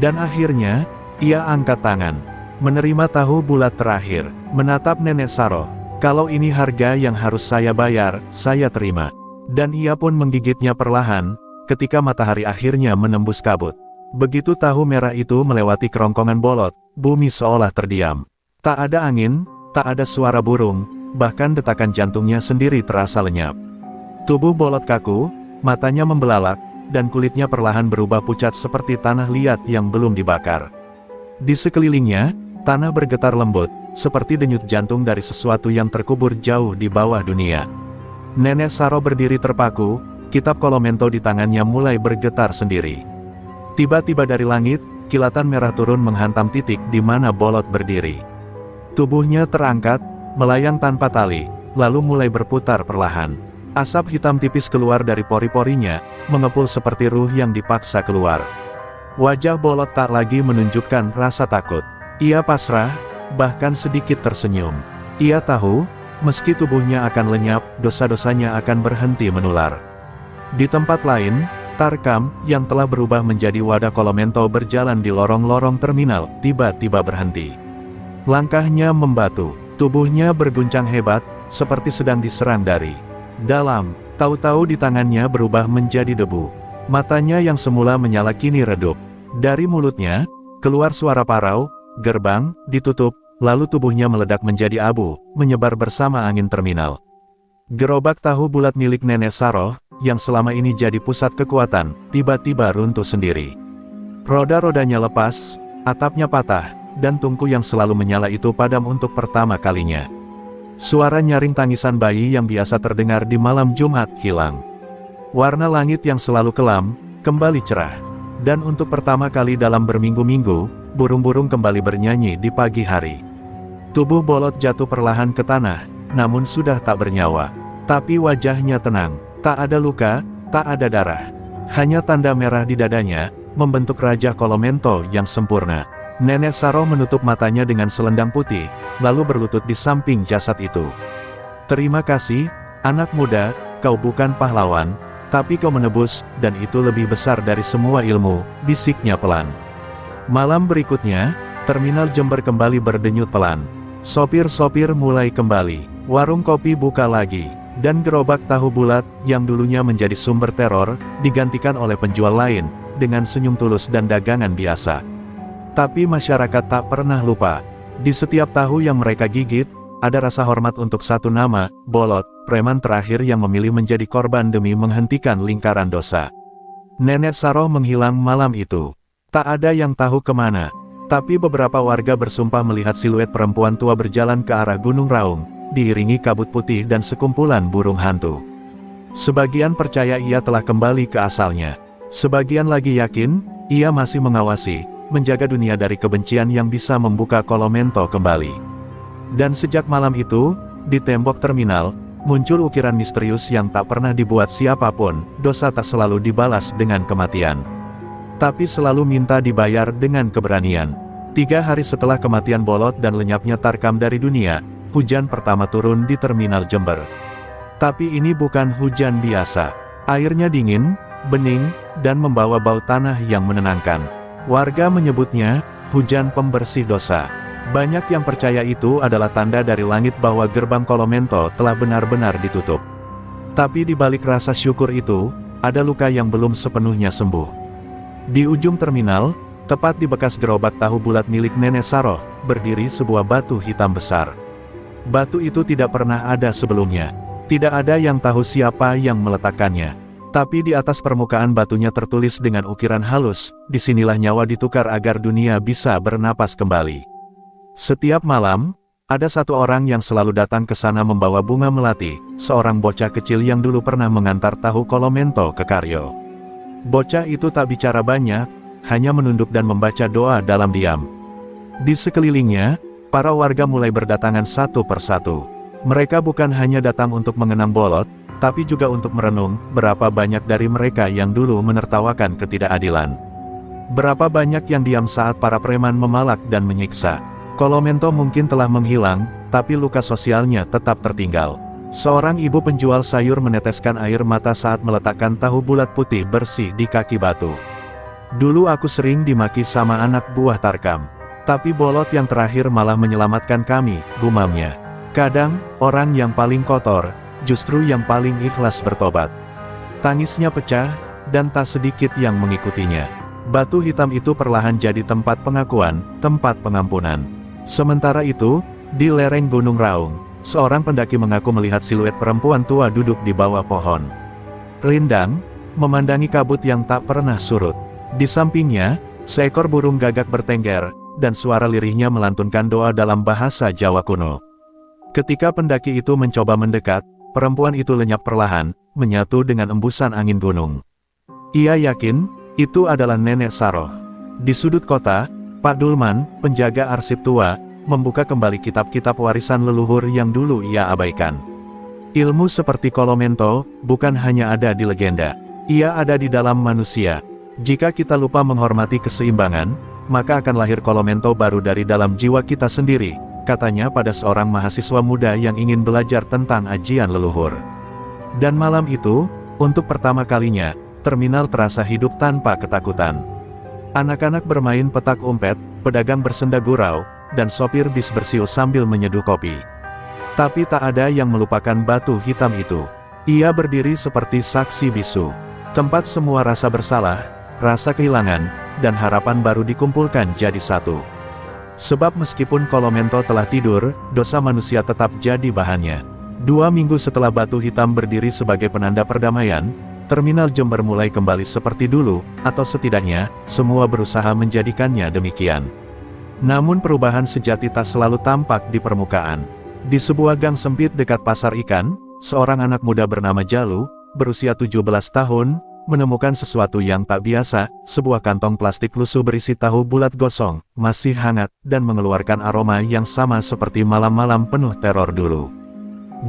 Dan akhirnya, ia angkat tangan. Menerima tahu bulat terakhir, menatap Nenek Saroh. "Kalau ini harga yang harus saya bayar, saya terima." Dan ia pun menggigitnya perlahan, ketika matahari akhirnya menembus kabut. Begitu tahu merah itu melewati kerongkongan Bolot, bumi seolah terdiam. Tak ada angin, tak ada suara burung, bahkan detakan jantungnya sendiri terasa lenyap. Tubuh Bolot kaku, matanya membelalak, dan kulitnya perlahan berubah pucat seperti tanah liat yang belum dibakar. Di sekelilingnya, tanah bergetar lembut, seperti denyut jantung dari sesuatu yang terkubur jauh di bawah dunia. Nenek Saroh berdiri terpaku, kitab Kolomento di tangannya mulai bergetar sendiri. Tiba-tiba dari langit, kilatan merah turun menghantam titik di mana Bolot berdiri. Tubuhnya terangkat, melayang tanpa tali, lalu mulai berputar perlahan. Asap hitam tipis keluar dari pori-porinya, mengepul seperti ruh yang dipaksa keluar. Wajah Bolot tak lagi menunjukkan rasa takut. Ia pasrah, bahkan sedikit tersenyum. Ia tahu, meski tubuhnya akan lenyap, dosa-dosanya akan berhenti menular. Di tempat lain, Tarkam, yang telah berubah menjadi wadah Kolomento berjalan di lorong-lorong terminal, tiba-tiba berhenti. Langkahnya membatu. Tubuhnya berguncang hebat, seperti sedang diserang dari dalam. Tahu-tahu di tangannya berubah menjadi debu. Matanya yang semula menyala kini redup. Dari mulutnya, keluar suara parau, gerbang ditutup, lalu tubuhnya meledak menjadi abu, menyebar bersama angin terminal. Gerobak tahu bulat milik Nenek Saroh, yang selama ini jadi pusat kekuatan, tiba-tiba runtuh sendiri. Roda-rodanya lepas, atapnya patah, dan tungku yang selalu menyala itu padam untuk pertama kalinya. Suara nyaring tangisan bayi yang biasa terdengar di malam Jumat hilang. Warna langit yang selalu kelam, kembali cerah. Dan untuk pertama kali dalam berminggu-minggu, burung-burung kembali bernyanyi di pagi hari. Tubuh Bolot jatuh perlahan ke tanah, namun sudah tak bernyawa. Tapi wajahnya tenang, tak ada luka, tak ada darah. Hanya tanda merah di dadanya, membentuk Raja Kolomento yang sempurna. Nenek Saroh menutup matanya dengan selendang putih, lalu berlutut di samping jasad itu. "Terima kasih, anak muda, kau bukan pahlawan, tapi kau menebus, dan itu lebih besar dari semua ilmu," bisiknya pelan. Malam berikutnya, terminal Jember kembali berdenyut pelan. Sopir-sopir mulai kembali, warung kopi buka lagi, dan gerobak tahu bulat, yang dulunya menjadi sumber teror, digantikan oleh penjual lain, dengan senyum tulus dan dagangan biasa. Tapi masyarakat tak pernah lupa. Di setiap tahu yang mereka gigit, ada rasa hormat untuk satu nama, Bolot, preman terakhir yang memilih menjadi korban demi menghentikan lingkaran dosa. Nenek Saroh menghilang malam itu. Tak ada yang tahu kemana. Tapi beberapa warga bersumpah melihat siluet perempuan tua berjalan ke arah Gunung Raung, diiringi kabut putih dan sekumpulan burung hantu. Sebagian percaya ia telah kembali ke asalnya. Sebagian lagi yakin, ia masih mengawasi, menjaga dunia dari kebencian yang bisa membuka Kolomento kembali. Dan sejak malam itu, di tembok terminal, muncul ukiran misterius yang tak pernah dibuat siapapun. Dosa tak selalu dibalas dengan kematian, tapi selalu minta dibayar dengan keberanian. 3 hari setelah kematian Bolot dan lenyapnya Tarkam dari dunia, hujan pertama turun di terminal Jember. Tapi ini bukan hujan biasa. Airnya dingin, bening, dan membawa bau tanah yang menenangkan. Warga menyebutnya hujan pembersih dosa. Banyak yang percaya itu adalah tanda dari langit bahwa gerbang Kolomento telah benar-benar ditutup. Tapi di balik rasa syukur itu, ada luka yang belum sepenuhnya sembuh. Di ujung terminal, tepat di bekas gerobak tahu bulat milik Nenek Saroh, berdiri sebuah batu hitam besar. Batu itu tidak pernah ada sebelumnya. Tidak ada yang tahu siapa yang meletakkannya. Tapi di atas permukaan batunya tertulis dengan ukiran halus, disinilah nyawa ditukar agar dunia bisa bernapas kembali. Setiap malam, ada satu orang yang selalu datang ke sana membawa bunga melati, seorang bocah kecil yang dulu pernah mengantar tahu Kolomento ke Karyo. Bocah itu tak bicara banyak, hanya menunduk dan membaca doa dalam diam. Di sekelilingnya, para warga mulai berdatangan satu persatu. Mereka bukan hanya datang untuk mengenang Bolot, tapi juga untuk merenung berapa banyak dari mereka yang dulu menertawakan ketidakadilan. Berapa banyak yang diam saat para preman memalak dan menyiksa. Kolomento mungkin telah menghilang, tapi luka sosialnya tetap tertinggal. Seorang ibu penjual sayur meneteskan air mata saat meletakkan tahu bulat putih bersih di kaki batu. Dulu aku sering dimaki sama anak buah Tarkam. Tapi Bolot yang terakhir malah menyelamatkan kami, gumamnya. Kadang, orang yang paling kotor, justru yang paling ikhlas bertobat. Tangisnya pecah, dan tak sedikit yang mengikutinya. Batu hitam itu perlahan jadi tempat pengakuan, tempat pengampunan. Sementara itu, di lereng Gunung Raung, seorang pendaki mengaku melihat siluet perempuan tua duduk di bawah pohon rindang, memandangi kabut yang tak pernah surut. Di sampingnya, seekor burung gagak bertengger, dan suara lirihnya melantunkan doa dalam bahasa Jawa kuno. Ketika pendaki itu mencoba mendekat, perempuan itu lenyap perlahan, menyatu dengan embusan angin gunung. Ia yakin, itu adalah Nenek Saroh. Di sudut kota, Pak Dulman, penjaga arsip tua, membuka kembali kitab-kitab warisan leluhur yang dulu ia abaikan. Ilmu seperti Kolomento, bukan hanya ada di legenda. Ia ada di dalam manusia. Jika kita lupa menghormati keseimbangan, maka akan lahir Kolomento baru dari dalam jiwa kita sendiri, katanya pada seorang mahasiswa muda yang ingin belajar tentang ajian leluhur. Dan malam itu, untuk pertama kalinya, terminal terasa hidup tanpa ketakutan. Anak-anak bermain petak umpet, pedagang bersenda gurau, dan sopir bis bersiul sambil menyeduh kopi. Tapi tak ada yang melupakan batu hitam itu. Ia berdiri seperti saksi bisu. Tempat semua rasa bersalah, rasa kehilangan, dan harapan baru dikumpulkan jadi satu. Sebab meskipun Kolomento telah tidur, dosa manusia tetap jadi bahannya. 2 minggu setelah batu hitam berdiri sebagai penanda perdamaian, terminal Jember mulai kembali seperti dulu, atau setidaknya, semua berusaha menjadikannya demikian. Namun perubahan sejati tak selalu tampak di permukaan. Di sebuah gang sempit dekat pasar ikan, seorang anak muda bernama Jalu, berusia 17 tahun, menemukan sesuatu yang tak biasa, sebuah kantong plastik lusuh berisi tahu bulat gosong, masih hangat, dan mengeluarkan aroma yang sama seperti malam-malam penuh teror dulu.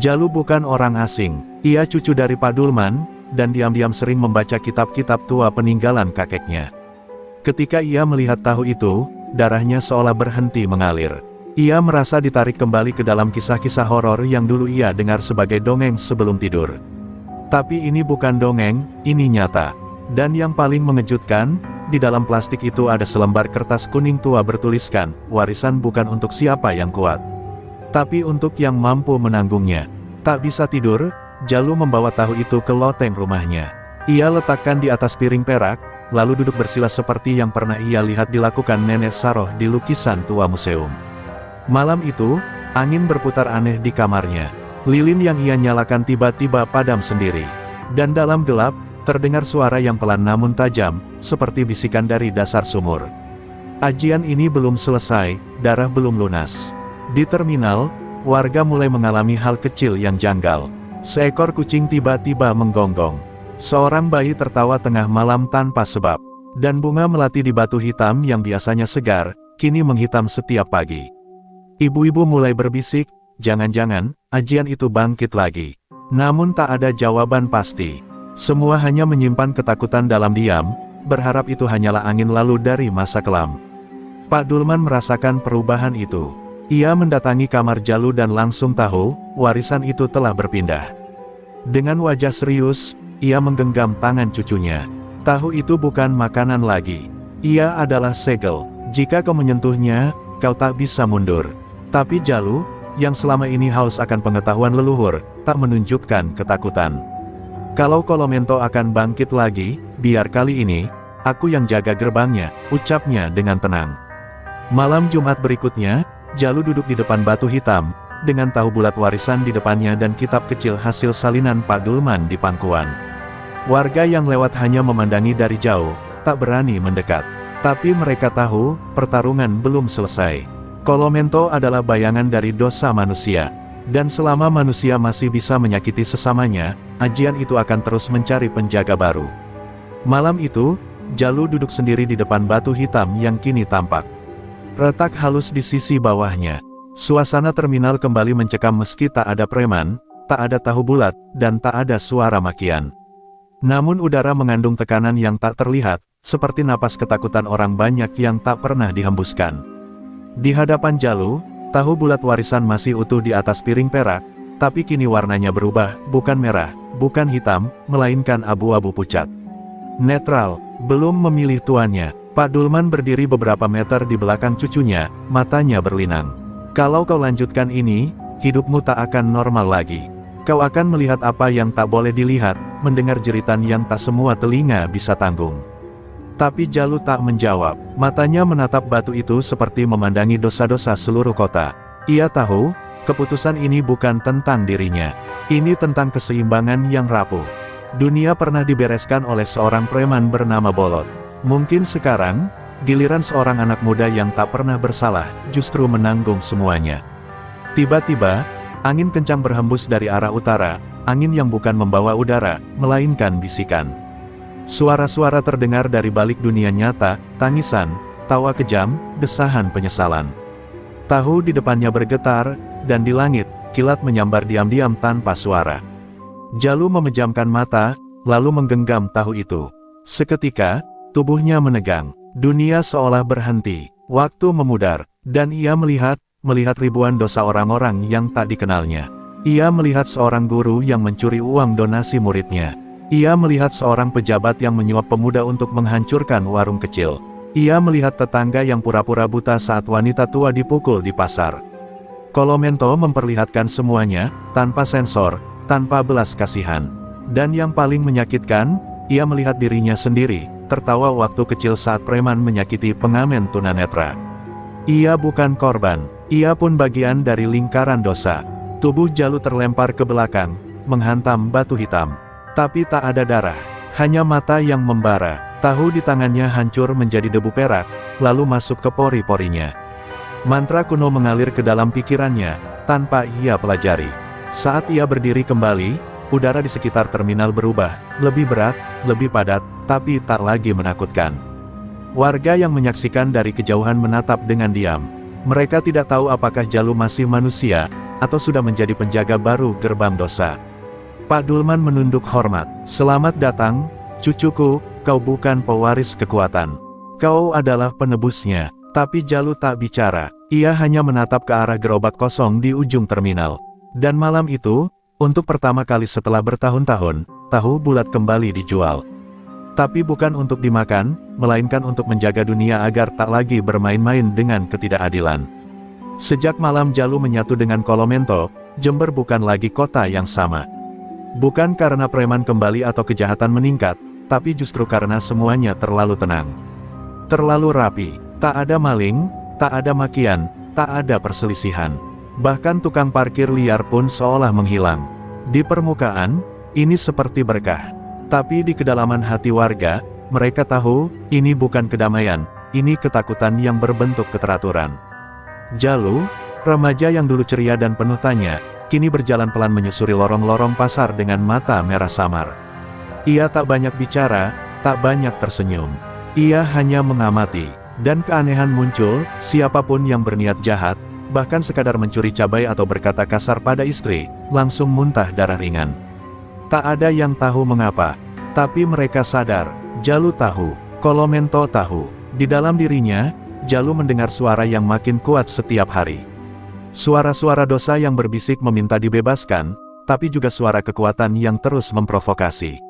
Jalu bukan orang asing, ia cucu dari Pak Dulman, dan diam-diam sering membaca kitab-kitab tua peninggalan kakeknya. Ketika ia melihat tahu itu, darahnya seolah berhenti mengalir. Ia merasa ditarik kembali ke dalam kisah-kisah horor yang dulu ia dengar sebagai dongeng sebelum tidur. Tapi ini bukan dongeng, ini nyata. Dan yang paling mengejutkan, di dalam plastik itu ada selembar kertas kuning tua bertuliskan, warisan bukan untuk siapa yang kuat, tapi untuk yang mampu menanggungnya. Tak bisa tidur, Jalu membawa tahu itu ke loteng rumahnya. Ia letakkan di atas piring perak, lalu duduk bersila seperti yang pernah ia lihat dilakukan Nenek Saroh di lukisan tua museum. Malam itu, angin berputar aneh di kamarnya. Lilin yang ia nyalakan tiba-tiba padam sendiri. Dan dalam gelap, Terdengar suara yang pelan namun tajam, seperti bisikan dari dasar sumur. Ajian ini belum selesai, darah belum lunas. Di terminal, warga mulai mengalami hal kecil yang janggal. Seekor kucing tiba-tiba menggonggong. Seorang bayi tertawa tengah malam tanpa sebab. Dan bunga melati di batu hitam yang biasanya segar, kini menghitam setiap pagi. Ibu-ibu mulai berbisik, jangan-jangan, ajian itu bangkit lagi. Namun tak ada jawaban pasti. Semua hanya menyimpan ketakutan dalam diam, berharap itu hanyalah angin lalu dari masa kelam. Pak Dulman merasakan perubahan itu. Ia mendatangi kamar Jalu dan langsung tahu, warisan itu telah berpindah. Dengan wajah serius, ia menggenggam tangan cucunya. Tahu itu bukan makanan lagi. Ia adalah segel. Jika kau menyentuhnya, kau tak bisa mundur. Tapi Jalu, yang selama ini haus akan pengetahuan leluhur, tak menunjukkan ketakutan. Kalau Kolomento akan bangkit lagi, biar kali ini, aku yang jaga gerbangnya, ucapnya dengan tenang. Malam Jumat berikutnya, Jalu duduk di depan batu hitam, dengan tahu bulat warisan di depannya dan kitab kecil hasil salinan Pak Dulman di pangkuan. Warga yang lewat hanya memandangi dari jauh, tak berani mendekat. Tapi mereka tahu, pertarungan belum selesai. Kolomento adalah bayangan dari dosa manusia. Dan selama manusia masih bisa menyakiti sesamanya, ajian itu akan terus mencari penjaga baru. Malam itu, Jalu duduk sendiri di depan batu hitam yang kini tampak retak halus di sisi bawahnya. Suasana terminal kembali mencekam meski tak ada preman, tak ada tahu bulat, dan tak ada suara makian. Namun udara mengandung tekanan yang tak terlihat, seperti napas ketakutan orang banyak yang tak pernah dihembuskan. Di hadapan Jalu, tahu bulat warisan masih utuh di atas piring perak, tapi kini warnanya berubah, bukan merah, bukan hitam, melainkan abu-abu pucat. Netral, belum memilih tuannya. Pak Dulman berdiri beberapa meter di belakang cucunya, matanya berlinang. Kalau kau lanjutkan ini, hidupmu tak akan normal lagi. Kau akan melihat apa yang tak boleh dilihat, mendengar jeritan yang tak semua telinga bisa tanggung. Tapi Jalu tak menjawab, matanya menatap batu itu seperti memandangi dosa-dosa seluruh kota. Ia tahu, keputusan ini bukan tentang dirinya. Ini tentang keseimbangan yang rapuh. Dunia pernah dibereskan oleh seorang preman bernama Bolot. Mungkin sekarang, giliran seorang anak muda yang tak pernah bersalah, justru menanggung semuanya. Tiba-tiba, angin kencang berhembus dari arah utara, angin yang bukan membawa udara, melainkan bisikan. Suara-suara terdengar dari balik dunia nyata, tangisan, tawa kejam, desahan penyesalan. Tahu di depannya bergetar, dan di langit, kilat menyambar diam-diam tanpa suara. Jalu memejamkan mata, lalu menggenggam tahu itu. Seketika, tubuhnya menegang. Dunia seolah berhenti, waktu memudar, dan ia melihat ribuan dosa orang-orang yang tak dikenalnya. Ia melihat seorang guru yang mencuri uang donasi muridnya. Ia melihat seorang pejabat yang menyuap pemuda untuk menghancurkan warung kecil. Ia melihat tetangga yang pura-pura buta saat wanita tua dipukul di pasar. Kolomento memperlihatkan semuanya, tanpa sensor, tanpa belas kasihan. Dan yang paling menyakitkan, ia melihat dirinya sendiri, tertawa waktu kecil saat preman menyakiti pengamen tunanetra. Ia bukan korban, ia pun bagian dari lingkaran dosa. Tubuh Jalu terlempar ke belakang, menghantam batu hitam. Tapi tak ada darah, hanya mata yang membara. Tahu di tangannya hancur menjadi debu perak, lalu masuk ke pori-porinya. Mantra kuno mengalir ke dalam pikirannya, tanpa ia pelajari. Saat ia berdiri kembali, udara di sekitar terminal berubah, lebih berat, lebih padat, tapi tak lagi menakutkan. Warga yang menyaksikan dari kejauhan menatap dengan diam. Mereka tidak tahu apakah Jalu masih manusia, atau sudah menjadi penjaga baru gerbang dosa. Pak Dulman menunduk hormat. Selamat datang, cucuku, kau bukan pewaris kekuatan. Kau adalah penebusnya. Tapi Jalu tak bicara. Ia hanya menatap ke arah gerobak kosong di ujung terminal. Dan malam itu, untuk pertama kali setelah bertahun-tahun, tahu bulat kembali dijual. Tapi bukan untuk dimakan, melainkan untuk menjaga dunia agar tak lagi bermain-main dengan ketidakadilan. Sejak malam Jalu menyatu dengan Kolomento, Jember bukan lagi kota yang sama. Bukan karena preman kembali atau kejahatan meningkat, tapi justru karena semuanya terlalu tenang. Terlalu rapi, tak ada maling, tak ada makian, tak ada perselisihan. Bahkan tukang parkir liar pun seolah menghilang. Di permukaan, ini seperti berkah. Tapi di kedalaman hati warga, mereka tahu, ini bukan kedamaian, ini ketakutan yang berbentuk keteraturan. Jalu, remaja yang dulu ceria dan penuh tanya, kini berjalan pelan menyusuri lorong-lorong pasar dengan mata merah samar. Ia tak banyak bicara, tak banyak tersenyum. Ia hanya mengamati, dan keanehan muncul, siapapun yang berniat jahat, bahkan sekadar mencuri cabai atau berkata kasar pada istri, langsung muntah darah ringan. Tak ada yang tahu mengapa, tapi mereka sadar, Jalu tahu, Kolomento tahu. Di dalam dirinya, Jalu mendengar suara yang makin kuat setiap hari. Suara-suara dosa yang berbisik meminta dibebaskan, tapi juga suara kekuatan yang terus memprovokasi.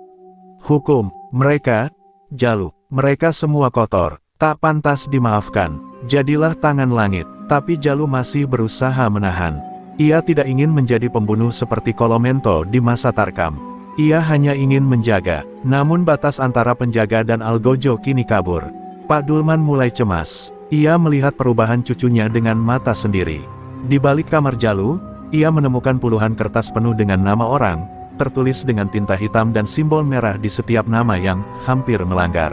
Hukum, mereka, Jalu, mereka semua kotor, tak pantas dimaafkan. Jadilah tangan langit, tapi Jalu masih berusaha menahan. Ia tidak ingin menjadi pembunuh seperti Kolomento di masa Tarkam. Ia hanya ingin menjaga, namun batas antara penjaga dan Algojo kini kabur. Pak Dulman mulai cemas. Ia melihat perubahan cucunya dengan mata sendiri. Di balik kamar Jalu, ia menemukan puluhan kertas penuh dengan nama orang, tertulis dengan tinta hitam dan simbol merah di setiap nama yang hampir melanggar.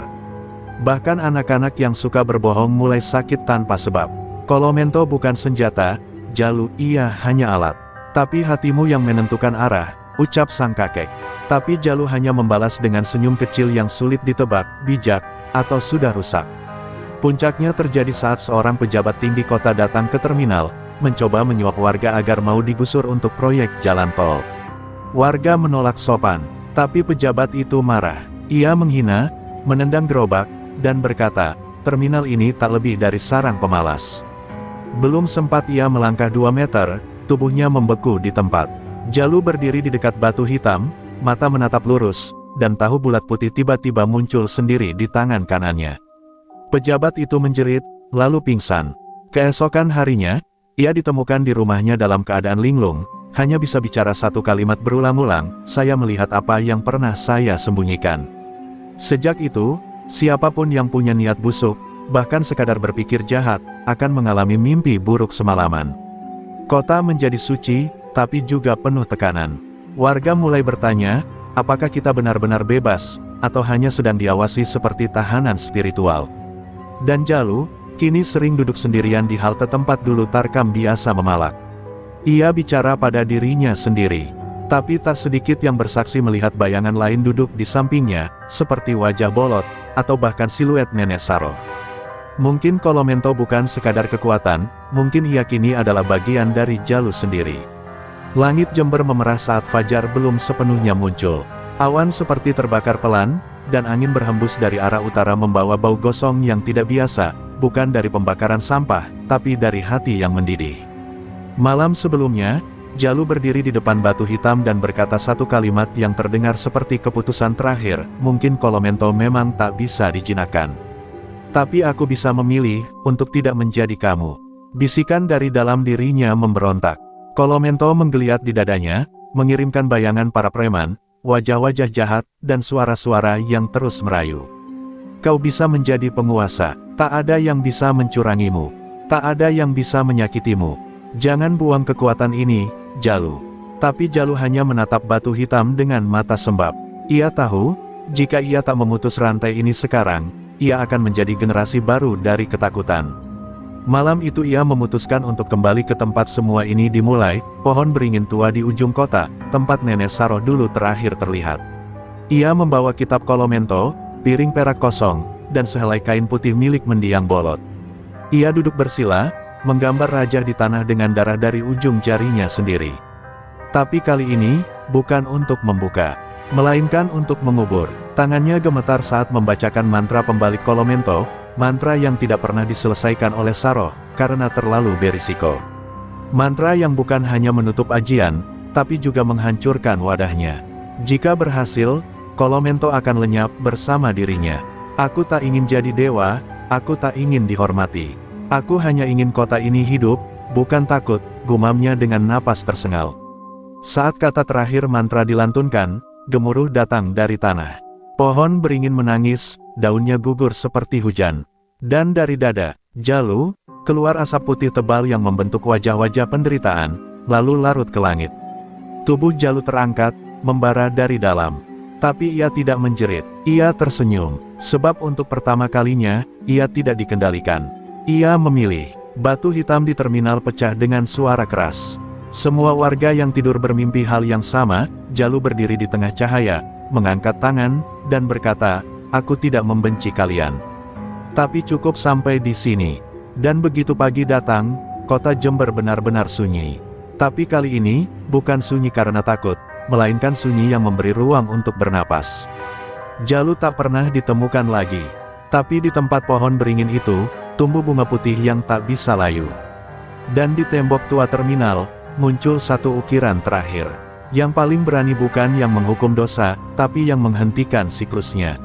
Bahkan anak-anak yang suka berbohong mulai sakit tanpa sebab. Kolomento bukan senjata, Jalu, ia hanya alat. Tapi hatimu yang menentukan arah, ucap sang kakek. Tapi Jalu hanya membalas dengan senyum kecil yang sulit ditebak, bijak, atau sudah rusak. Puncaknya terjadi saat seorang pejabat tinggi kota datang ke terminal, mencoba menyuap warga agar mau digusur untuk proyek jalan tol. Warga menolak sopan, tapi pejabat itu marah. Ia menghina, menendang gerobak, dan berkata, terminal ini tak lebih dari sarang pemalas. Belum sempat ia melangkah 2 meter, tubuhnya membeku di tempat. Jalu berdiri di dekat batu hitam, mata menatap lurus, dan tahu bulat putih tiba-tiba muncul sendiri di tangan kanannya. Pejabat itu menjerit, lalu pingsan. Keesokan harinya, ia ditemukan di rumahnya dalam keadaan linglung, hanya bisa bicara satu kalimat berulang-ulang, saya melihat apa yang pernah saya sembunyikan. Sejak itu, siapapun yang punya niat busuk, bahkan sekadar berpikir jahat, akan mengalami mimpi buruk semalaman. Kota menjadi suci, tapi juga penuh tekanan. Warga mulai bertanya, apakah kita benar-benar bebas, atau hanya sedang diawasi seperti tahanan spiritual. Dan Jalu, kini sering duduk sendirian di halte tempat dulu Tarkam biasa memalak. Ia bicara pada dirinya sendiri. Tapi tak sedikit yang bersaksi melihat bayangan lain duduk di sampingnya, seperti wajah bolot, atau bahkan siluet nenek Saroh. Mungkin Kolomento bukan sekadar kekuatan, mungkin ia kini adalah bagian dari Jalu sendiri. Langit Jember memerah saat fajar belum sepenuhnya muncul. Awan seperti terbakar pelan, dan angin berhembus dari arah utara membawa bau gosong yang tidak biasa, bukan dari pembakaran sampah, tapi dari hati yang mendidih. Malam sebelumnya, Jalu berdiri di depan batu hitam dan berkata satu kalimat yang terdengar seperti keputusan terakhir, mungkin Kolomento memang tak bisa dijinakkan. Tapi aku bisa memilih, untuk tidak menjadi kamu. Bisikan dari dalam dirinya memberontak. Kolomento menggeliat di dadanya, mengirimkan bayangan para preman, wajah-wajah jahat, dan suara-suara yang terus merayu. Kau bisa menjadi penguasa, tak ada yang bisa mencurangimu, tak ada yang bisa menyakitimu. Jangan buang kekuatan ini, Jalu. Tapi Jalu hanya menatap batu hitam dengan mata sembab. Ia tahu, jika ia tak memutus rantai ini sekarang, ia akan menjadi generasi baru dari ketakutan. Malam itu ia memutuskan untuk kembali ke tempat semua ini dimulai, pohon beringin tua di ujung kota, tempat nenek Saroh dulu terakhir terlihat. Ia membawa kitab Kolomento, piring perak kosong, dan sehelai kain putih milik mendiang bolot. Ia duduk bersila, menggambar raja di tanah dengan darah dari ujung jarinya sendiri. Tapi kali ini, bukan untuk membuka, melainkan untuk mengubur. Tangannya gemetar saat membacakan mantra pembalik Kolomento, mantra yang tidak pernah diselesaikan oleh Saroh, karena terlalu berisiko. Mantra yang bukan hanya menutup ajian, tapi juga menghancurkan wadahnya. Jika berhasil, Kolomento akan lenyap bersama dirinya. Aku tak ingin jadi dewa, aku tak ingin dihormati. Aku hanya ingin kota ini hidup, bukan takut, gumamnya dengan napas tersengal. Saat kata terakhir mantra dilantunkan, gemuruh datang dari tanah. Pohon beringin menangis, daunnya gugur seperti hujan. Dan dari dada Jalu, keluar asap putih tebal yang membentuk wajah-wajah penderitaan, lalu larut ke langit. Tubuh Jalu terangkat, membara dari dalam. Tapi ia tidak menjerit. Ia tersenyum, sebab untuk pertama kalinya, ia tidak dikendalikan. Ia memilih. Batu hitam di terminal pecah dengan suara keras. Semua warga yang tidur bermimpi hal yang sama. Jalu berdiri di tengah cahaya, mengangkat tangan, dan berkata, "Aku tidak membenci kalian. Tapi cukup sampai di sini." Dan begitu pagi datang, kota Jember benar-benar sunyi. Tapi kali ini, bukan sunyi karena takut, melainkan sunyi yang memberi ruang untuk bernapas. Jalu tak pernah ditemukan lagi. Tapi di tempat pohon beringin itu, tumbuh bunga putih yang tak bisa layu. Dan di tembok tua terminal, muncul satu ukiran terakhir. Yang paling berani bukan yang menghukum dosa, tapi yang menghentikan siklusnya.